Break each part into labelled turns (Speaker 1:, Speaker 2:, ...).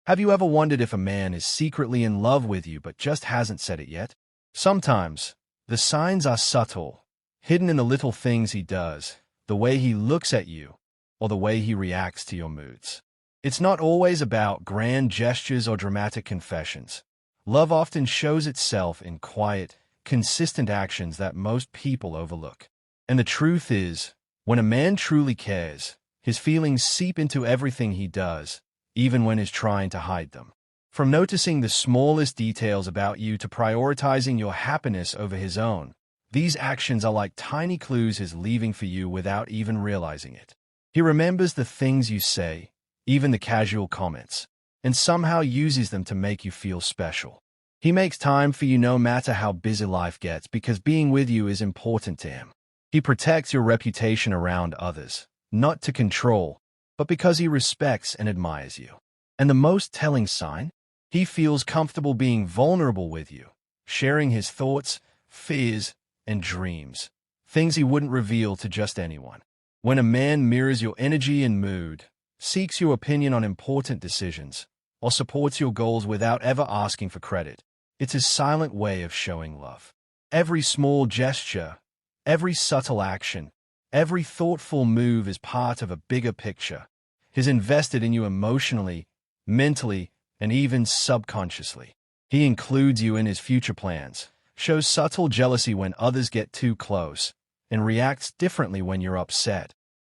Speaker 1: Have you ever wondered if a man is secretly in love with you but just hasn't said it yet? Sometimes, the signs are subtle, hidden in the little things he does, the way he looks at you, or the way he reacts to your moods. It's not always about grand gestures or dramatic confessions. Love often shows itself in quiet, consistent actions that most people overlook. And the truth is, when a man truly cares, his feelings seep into everything he does, even when he's trying to hide them. From noticing the smallest details about you to prioritizing your happiness over his own, these actions are like tiny clues he's leaving for you without even realizing it. He remembers the things you say, even the casual comments, and somehow uses them to make you feel special. He makes time for you no matter how busy life gets because being with you is important to him. He protects your reputation around others, not to control, but because he respects and admires you. And the most telling sign? He feels comfortable being vulnerable with you, sharing his thoughts, fears, and dreams, things he wouldn't reveal to just anyone. When a man mirrors your energy and mood, seeks your opinion on important decisions, or supports your goals without ever asking for credit, it's his silent way of showing love. Every small gesture, every subtle action, every thoughtful move is part of a bigger picture. He's invested in you emotionally, mentally, and even subconsciously. He includes you in his future plans, shows subtle jealousy when others get too close, and reacts differently when you're upset,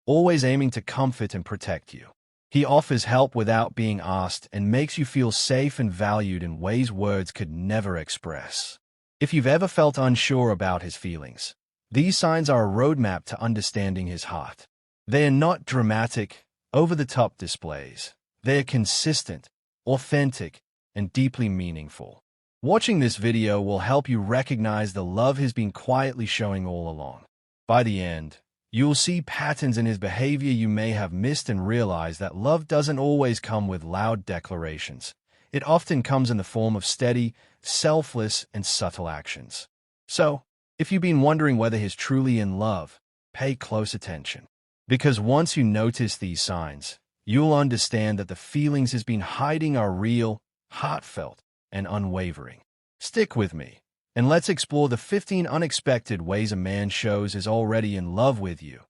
Speaker 1: always aiming to comfort and protect you. He offers help without being asked and makes you feel safe and valued in ways words could never express. If you've ever felt unsure about his feelings, these signs are a roadmap to understanding his heart. They are not dramatic, over-the-top displays. They are consistent, authentic, and deeply meaningful. Watching this video will help you recognize the love he's been quietly showing all along. By the end, you'll see patterns in his behavior you may have missed and realize that love doesn't always come with loud declarations. It often comes in the form of steady, selfless, and subtle actions. So, if you've been wondering whether he's truly in love, pay close attention. Because once you notice these signs, you'll understand that the feelings he's been hiding are real, heartfelt, and unwavering. Stick with me, and let's explore the 15 unexpected ways a man shows he's already in love with you,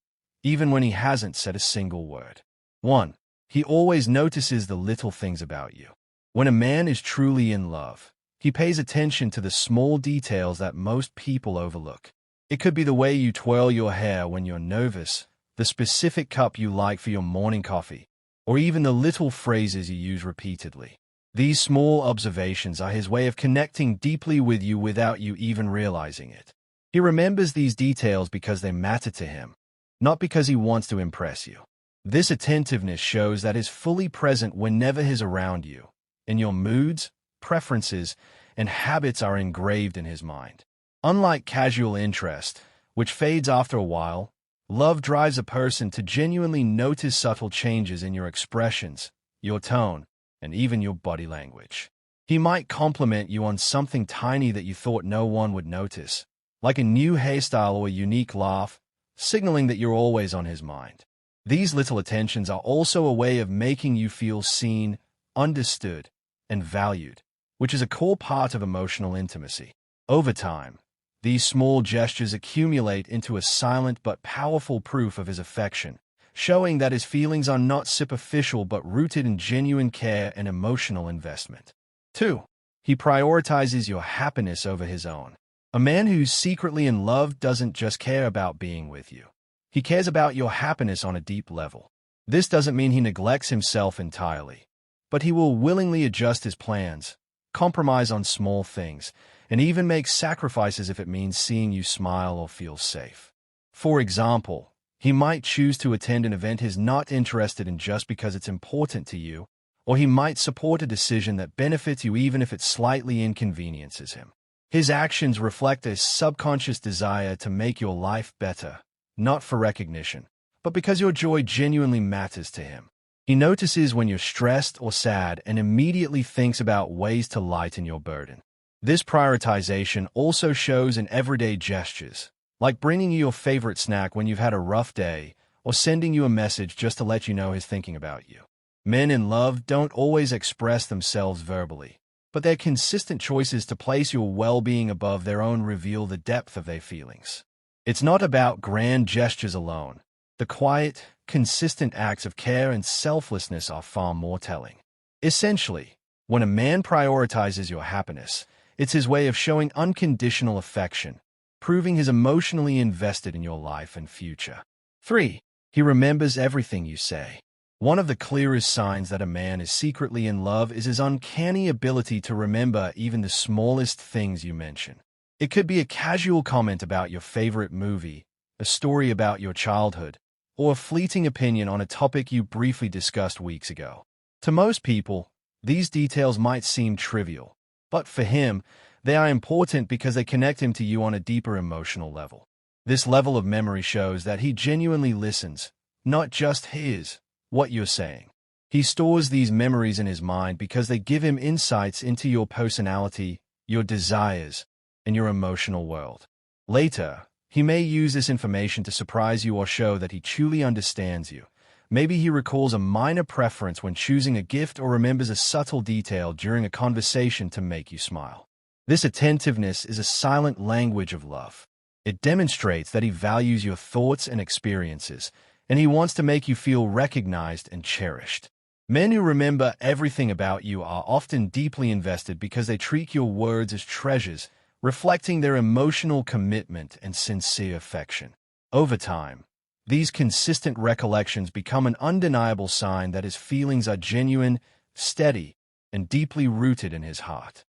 Speaker 1: even when he hasn't said a single word. 1. He always notices the little things about you. When a man is truly in love, he pays attention to the small details that most people overlook. It could be the way you twirl your hair when you're nervous, the specific cup you like for your morning coffee, or even the little phrases you use repeatedly. These small observations are his way of connecting deeply with you without you even realizing it. He remembers these details because they matter to him, not because he wants to impress you. This attentiveness shows that he's fully present whenever he's around you, and your moods, preferences, and habits are engraved in his mind. Unlike casual interest, which fades after a while, love drives a person to genuinely notice subtle changes in your expressions, your tone, and even your body language. He might compliment you on something tiny that you thought no one would notice, like a new hairstyle or a unique laugh, signaling that you're always on his mind. These little attentions are also a way of making you feel seen, understood, and valued, which is a core part of emotional intimacy. Over time, these small gestures accumulate into a silent but powerful proof of his affection, showing that his feelings are not superficial but rooted in genuine care and emotional investment. 2. He prioritizes your happiness over his own. A man who's secretly in love doesn't just care about being with you. He cares about your happiness on a deep level. This doesn't mean he neglects himself entirely, but he will willingly adjust his plans, compromise on small things, and even make sacrifices if it means seeing you smile or feel safe. For example, he might choose to attend an event he's not interested in just because it's important to you, or he might support a decision that benefits you even if it slightly inconveniences him. His actions reflect a subconscious desire to make your life better, not for recognition, but because your joy genuinely matters to him. He notices when you're stressed or sad and immediately thinks about ways to lighten your burden. This prioritization also shows in everyday gestures, like bringing you your favorite snack when you've had a rough day, or sending you a message just to let you know he's thinking about you. Men in love don't always express themselves verbally, but their consistent choices to place your well-being above their own reveal the depth of their feelings. It's not about grand gestures alone. The quiet, consistent acts of care and selflessness are far more telling. Essentially, when a man prioritizes your happiness, it's his way of showing unconditional affection, proving he's emotionally invested in your life and future. 3. He remembers everything you say. One of the clearest signs that a man is secretly in love is his uncanny ability to remember even the smallest things you mention. It could be a casual comment about your favorite movie, a story about your childhood, or a fleeting opinion on a topic you briefly discussed weeks ago. To most people, these details might seem trivial, but for him, they are important because they connect him to you on a deeper emotional level. This level of memory shows that he genuinely listens, not just hears what you're saying. He stores these memories in his mind because they give him insights into your personality, your desires, and your emotional world. Later, he may use this information to surprise you or show that he truly understands you. Maybe he recalls a minor preference when choosing a gift or remembers a subtle detail during a conversation to make you smile. This attentiveness is a silent language of love. It demonstrates that he values your thoughts and experiences, and he wants to make you feel recognized and cherished. Men who remember everything about you are often deeply invested because they treat your words as treasures, reflecting their emotional commitment and sincere affection. Over time, these consistent recollections become an undeniable sign that his feelings are genuine, steady, and deeply rooted in his heart.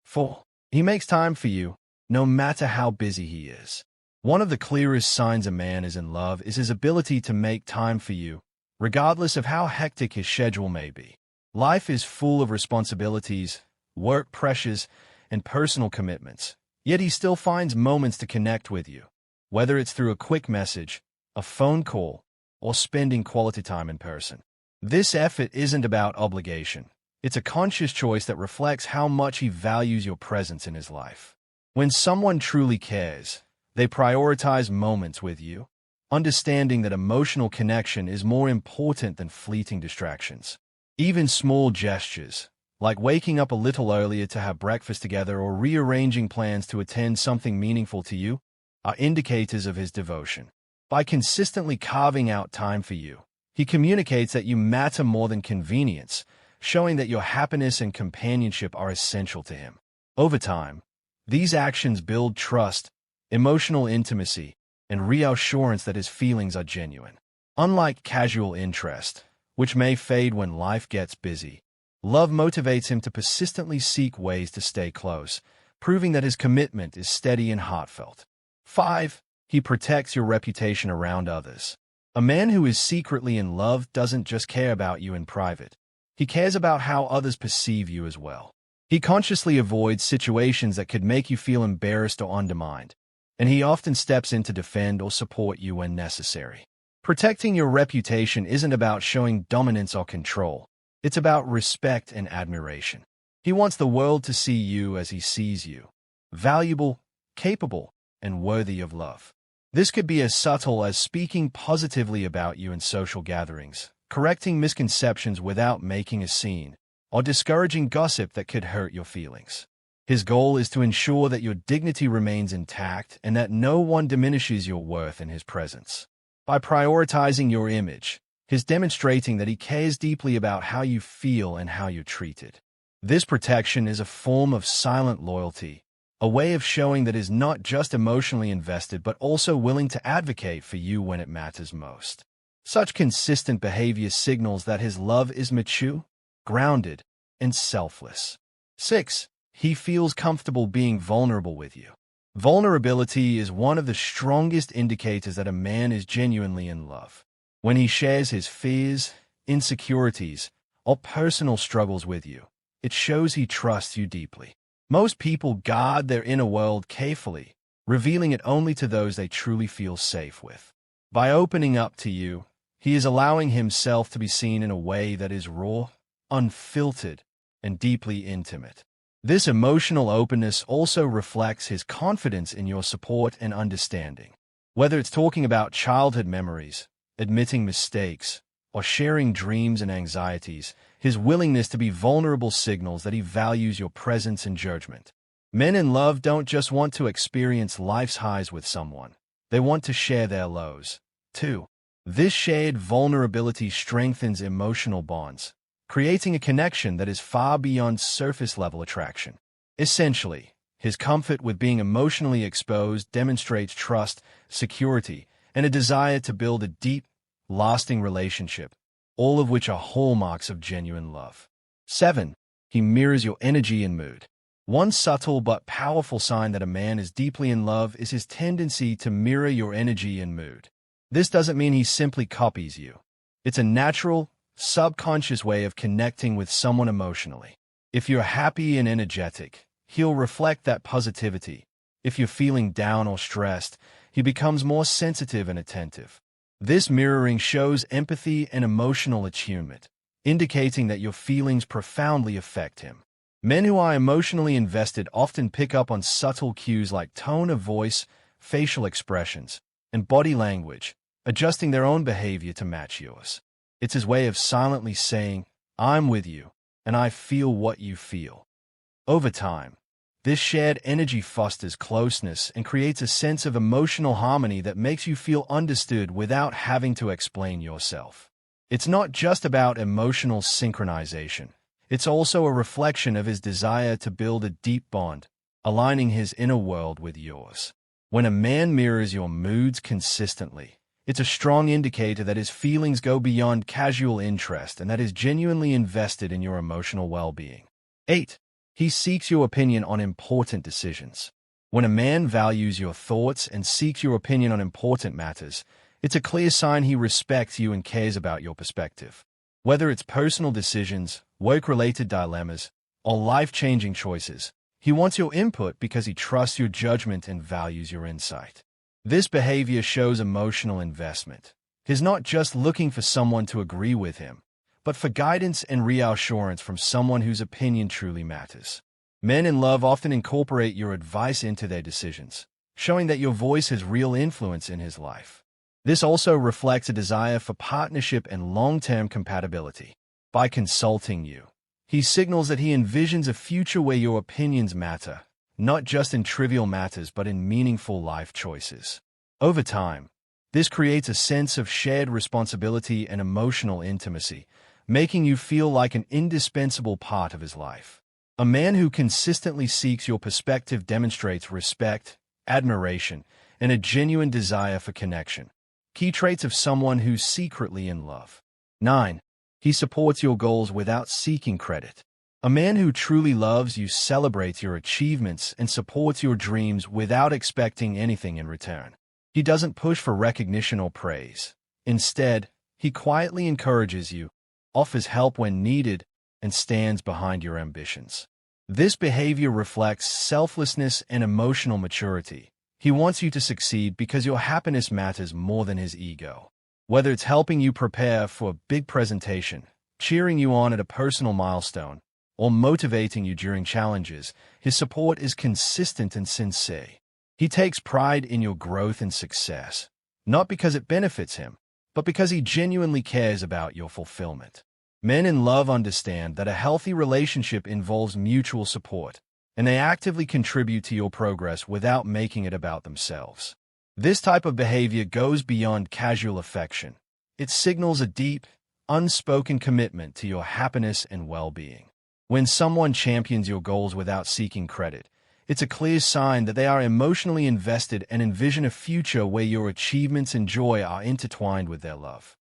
Speaker 1: 4. He makes time for you, no matter how busy he is. One of the clearest signs a man is in love is his ability to make time for you, regardless of how hectic his schedule may be. Life is full of responsibilities, work pressures, and personal commitments, yet he still finds moments to connect with you, whether it's through a quick message, a phone call, or spending quality time in person. This effort isn't about obligation. It's a conscious choice that reflects how much he values your presence in his life. When someone truly cares, they prioritize moments with you, understanding that emotional connection is more important than fleeting distractions. Even small gestures, like waking up a little earlier to have breakfast together or rearranging plans to attend something meaningful to you, are indicators of his devotion. By consistently carving out time for you, he communicates that you matter more than convenience, showing that your happiness and companionship are essential to him. Over time, these actions build trust, emotional intimacy, and reassurance that his feelings are genuine. Unlike casual interest, which may fade when life gets busy, love motivates him to persistently seek ways to stay close, proving that his commitment is steady and heartfelt. 5. He protects your reputation around others. A man who is secretly in love doesn't just care about you in private. He cares about how others perceive you as well. He consciously avoids situations that could make you feel embarrassed or undermined, and he often steps in to defend or support you when necessary. Protecting your reputation isn't about showing dominance or control. It's about respect and admiration. He wants the world to see you as he sees you, valuable, capable, and worthy of love. This could be as subtle as speaking positively about you in social gatherings, correcting misconceptions without making a scene, or discouraging gossip that could hurt your feelings. His goal is to ensure that your dignity remains intact and that no one diminishes your worth in his presence. By prioritizing your image, he's demonstrating that he cares deeply about how you feel and how you're treated. This protection is a form of silent loyalty, a way of showing that he's not just emotionally invested but also willing to advocate for you when it matters most. Such consistent behavior signals that his love is mature, grounded, and selfless. 6. He feels comfortable being vulnerable with you. Vulnerability is one of the strongest indicators that a man is genuinely in love. When he shares his fears, insecurities, or personal struggles with you, it shows he trusts you deeply. Most people guard their inner world carefully, revealing it only to those they truly feel safe with. By opening up to you, he is allowing himself to be seen in a way that is raw, unfiltered, and deeply intimate. This emotional openness also reflects his confidence in your support and understanding. Whether it's talking about childhood memories, admitting mistakes, or sharing dreams and anxieties, his willingness to be vulnerable signals that he values your presence and judgment. Men in love don't just want to experience life's highs with someone. They want to share their lows, too. This shared vulnerability strengthens emotional bonds, creating a connection that is far beyond surface-level attraction. Essentially, his comfort with being emotionally exposed demonstrates trust, security, and a desire to build a deep, lasting relationship, all of which are hallmarks of genuine love. 7. He mirrors your energy and mood. One subtle but powerful sign that a man is deeply in love is his tendency to mirror your energy and mood. This doesn't mean he simply copies you. It's a natural, subconscious way of connecting with someone emotionally. If you're happy and energetic, he'll reflect that positivity. If you're feeling down or stressed, he becomes more sensitive and attentive. This mirroring shows empathy and emotional attunement, indicating that your feelings profoundly affect him. Men who are emotionally invested often pick up on subtle cues like tone of voice, facial expressions, and body language, adjusting their own behavior to match yours. It's his way of silently saying, "I'm with you, and I feel what you feel." Over time, this shared energy fosters closeness and creates a sense of emotional harmony that makes you feel understood without having to explain yourself. It's not just about emotional synchronization. It's also a reflection of his desire to build a deep bond, aligning his inner world with yours. When a man mirrors your moods consistently, it's a strong indicator that his feelings go beyond casual interest and that is genuinely invested in your emotional well-being. 8. He seeks your opinion on important decisions. When a man values your thoughts and seeks your opinion on important matters, it's a clear sign he respects you and cares about your perspective. Whether it's personal decisions, work-related dilemmas, or life-changing choices, he wants your input because he trusts your judgment and values your insight. This behavior shows emotional investment. He's not just looking for someone to agree with him, but for guidance and reassurance from someone whose opinion truly matters. Men in love often incorporate your advice into their decisions, showing that your voice has real influence in his life. This also reflects a desire for partnership and long-term compatibility. By consulting you, he signals that he envisions a future where your opinions matter, not just in trivial matters but in meaningful life choices. Over time, this creates a sense of shared responsibility and emotional intimacy, making you feel like an indispensable part of his life. A man who consistently seeks your perspective demonstrates respect, admiration, and a genuine desire for connection. Key traits of someone who's secretly in love. 9. He supports your goals without seeking credit. A man who truly loves you celebrates your achievements and supports your dreams without expecting anything in return. He doesn't push for recognition or praise. Instead, he quietly encourages you, offers help when needed, and stands behind your ambitions. This behavior reflects selflessness and emotional maturity. He wants you to succeed because your happiness matters more than his ego. Whether it's helping you prepare for a big presentation, cheering you on at a personal milestone, or motivating you during challenges, his support is consistent and sincere. He takes pride in your growth and success, not because it benefits him, but because he genuinely cares about your fulfillment. Men in love understand that a healthy relationship involves mutual support, and they actively contribute to your progress without making it about themselves. This type of behavior goes beyond casual affection. It signals a deep, unspoken commitment to your happiness and well-being. When someone champions your goals without seeking credit, it's a clear sign that they are emotionally invested and envision a future where your achievements and joy are intertwined with their love.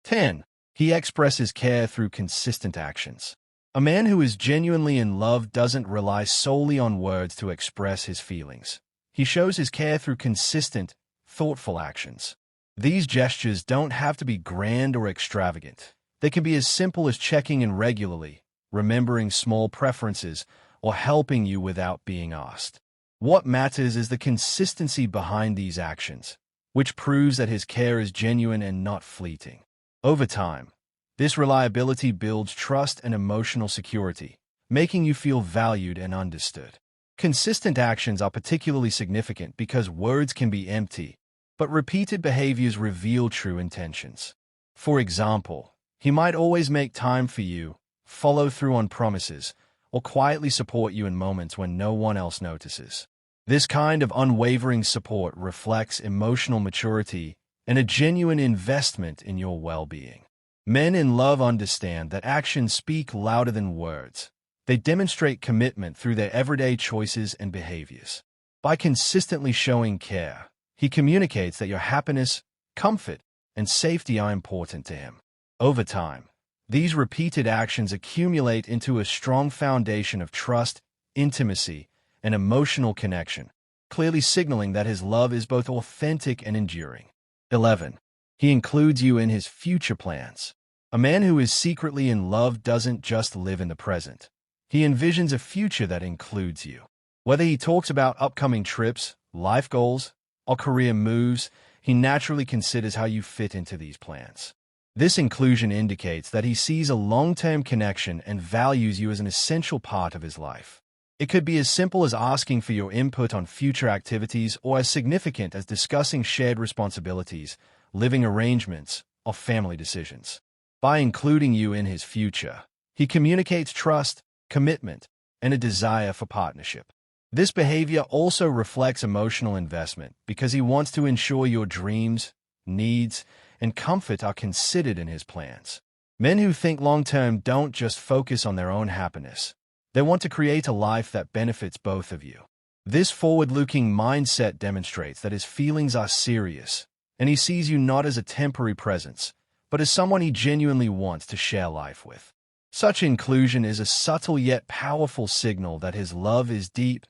Speaker 1: 10. He expresses care through consistent actions. A man who is genuinely in love doesn't rely solely on words to express his feelings. He shows his care through consistent, thoughtful actions. These gestures don't have to be grand or extravagant. They can be as simple as checking in regularly, remembering small preferences, or helping you without being asked. What matters is the consistency behind these actions, which proves that his care is genuine and not fleeting. Over time, this reliability builds trust and emotional security, making you feel valued and understood. Consistent actions are particularly significant because words can be empty, but repeated behaviors reveal true intentions. For example, he might always make time for you, follow through on promises, or quietly support you in moments when no one else notices. This kind of unwavering support reflects emotional maturity and a genuine investment in your well-being. Men in love understand that actions speak louder than words. They demonstrate commitment through their everyday choices and behaviors. By consistently showing care, he communicates that your happiness, comfort, and safety are important to him. Over time, these repeated actions accumulate into a strong foundation of trust, intimacy, and emotional connection, clearly signaling that his love is both authentic and enduring. 11. He includes you in his future plans. A man who is secretly in love doesn't just live in the present. He envisions a future that includes you. Whether he talks about upcoming trips, life goals, or career moves, he naturally considers how you fit into these plans. This inclusion indicates that he sees a long-term connection and values you as an essential part of his life. It could be as simple as asking for your input on future activities or as significant as discussing shared responsibilities, living arrangements, or family decisions. By including you in his future, he communicates trust, commitment, and a desire for partnership. This behavior also reflects emotional investment because he wants to ensure your dreams, needs, and comfort are considered in his plans. Men who think long-term don't just focus on their own happiness. They want to create a life that benefits both of you. This forward-looking mindset demonstrates that his feelings are serious, and he sees you not as a temporary presence, but as someone he genuinely wants to share life with. Such inclusion is a subtle yet powerful signal that his love is deep,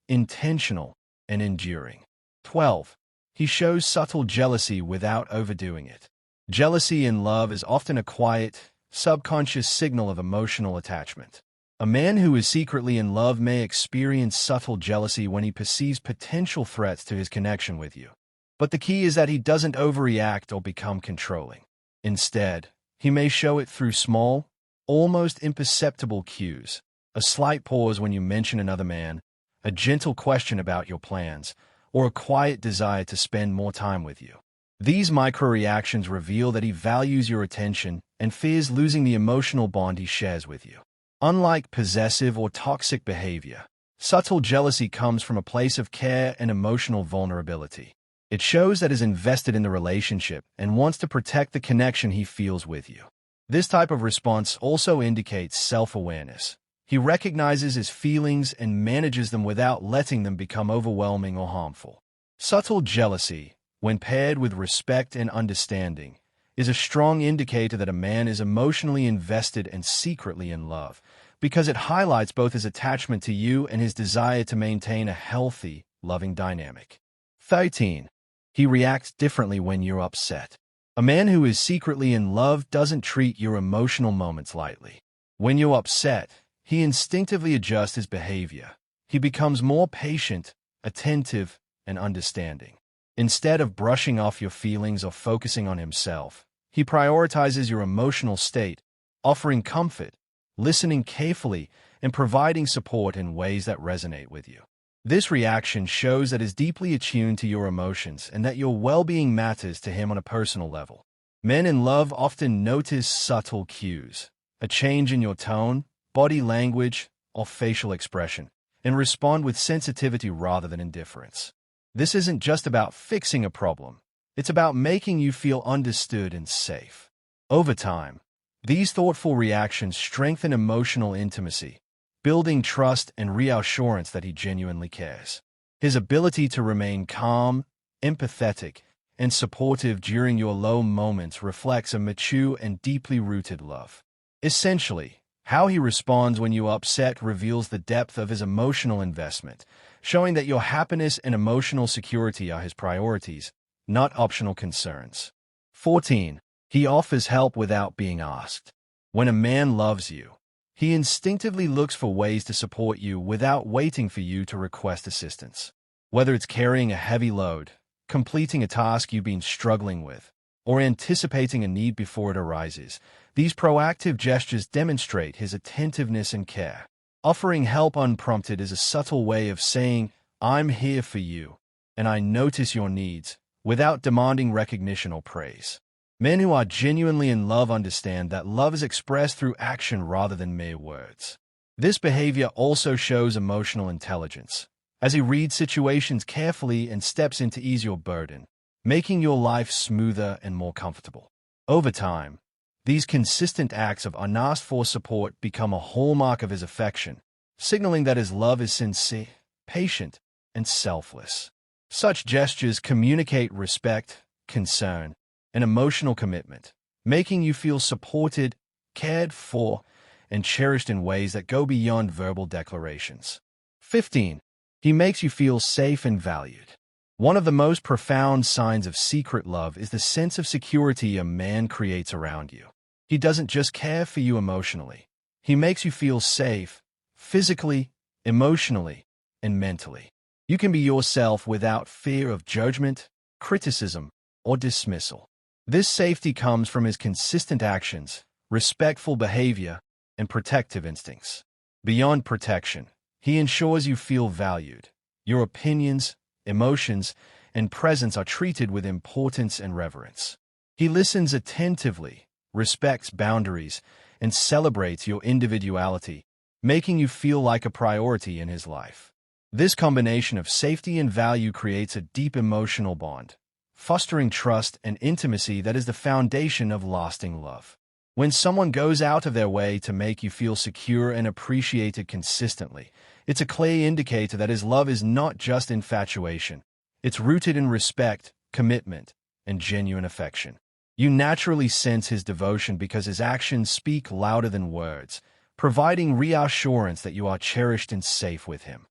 Speaker 1: intentional, and enduring. 12. He shows subtle jealousy without overdoing it. Jealousy in love is often a quiet, subconscious signal of emotional attachment. A man who is secretly in love may experience subtle jealousy when he perceives potential threats to his connection with you. But the key is that he doesn't overreact or become controlling. Instead, he may show it through small, almost imperceptible cues, a slight pause when you mention another man, a gentle question about your plans, or a quiet desire to spend more time with you. These micro-reactions reveal that he values your attention and fears losing the emotional bond he shares with you. Unlike possessive or toxic behavior, subtle jealousy comes from a place of care and emotional vulnerability. It shows that he is invested in the relationship and wants to protect the connection he feels with you. This type of response also indicates self-awareness. He recognizes his feelings and manages them without letting them become overwhelming or harmful. Subtle jealousy, when paired with respect and understanding, is a strong indicator that a man is emotionally invested and secretly in love, because it highlights both his attachment to you and his desire to maintain a healthy, loving dynamic. 13. He reacts differently when you're upset. A man who is secretly in love doesn't treat your emotional moments lightly. When you're upset, he instinctively adjusts his behavior. He becomes more patient, attentive, and understanding. Instead of brushing off your feelings or focusing on himself, he prioritizes your emotional state, offering comfort, listening carefully, and providing support in ways that resonate with you. This reaction shows that he is deeply attuned to your emotions and that your well-being matters to him on a personal level. Men in love often notice subtle cues, a change in your tone, body language, or facial expression, and respond with sensitivity rather than indifference. This isn't just about fixing a problem. It's about making you feel understood and safe. Over time, these thoughtful reactions strengthen emotional intimacy, building trust and reassurance that he genuinely cares. His ability to remain calm, empathetic, and supportive during your low moments reflects a mature and deeply rooted love. Essentially, how he responds when you're upset reveals the depth of his emotional investment, showing that your happiness and emotional security are his priorities, not optional concerns. 14. He offers help without being asked. When a man loves you, he instinctively looks for ways to support you without waiting for you to request assistance. Whether it's carrying a heavy load, completing a task you've been struggling with, or anticipating a need before it arises, these proactive gestures demonstrate his attentiveness and care. Offering help unprompted is a subtle way of saying, "I'm here for you, and I notice your needs," without demanding recognition or praise. Men who are genuinely in love understand that love is expressed through action rather than mere words. This behavior also shows emotional intelligence, as he reads situations carefully and steps in to ease your burden, making your life smoother and more comfortable. Over time, these consistent acts of unasked-for support become a hallmark of his affection, signaling that his love is sincere, patient, and selfless. Such gestures communicate respect, concern, and emotional commitment, making you feel supported, cared for, and cherished in ways that go beyond verbal declarations. 15. He makes you feel safe and valued. One of the most profound signs of secret love is the sense of security a man creates around you. He doesn't just care for you emotionally. He makes you feel safe, physically, emotionally, and mentally. You can be yourself without fear of judgment, criticism, or dismissal. This safety comes from his consistent actions, respectful behavior, and protective instincts. Beyond protection, he ensures you feel valued. Your opinions, emotions, and presence are treated with importance and reverence. He listens attentively, respects boundaries, and celebrates your individuality, making you feel like a priority in his life. This combination of safety and value creates a deep emotional bond, fostering trust and intimacy that is the foundation of lasting love. When someone goes out of their way to make you feel secure and appreciated consistently, it's a clear indicator that his love is not just infatuation. It's rooted in respect, commitment, and genuine affection. You naturally sense his devotion because his actions speak louder than words, providing reassurance that you are cherished and safe with him.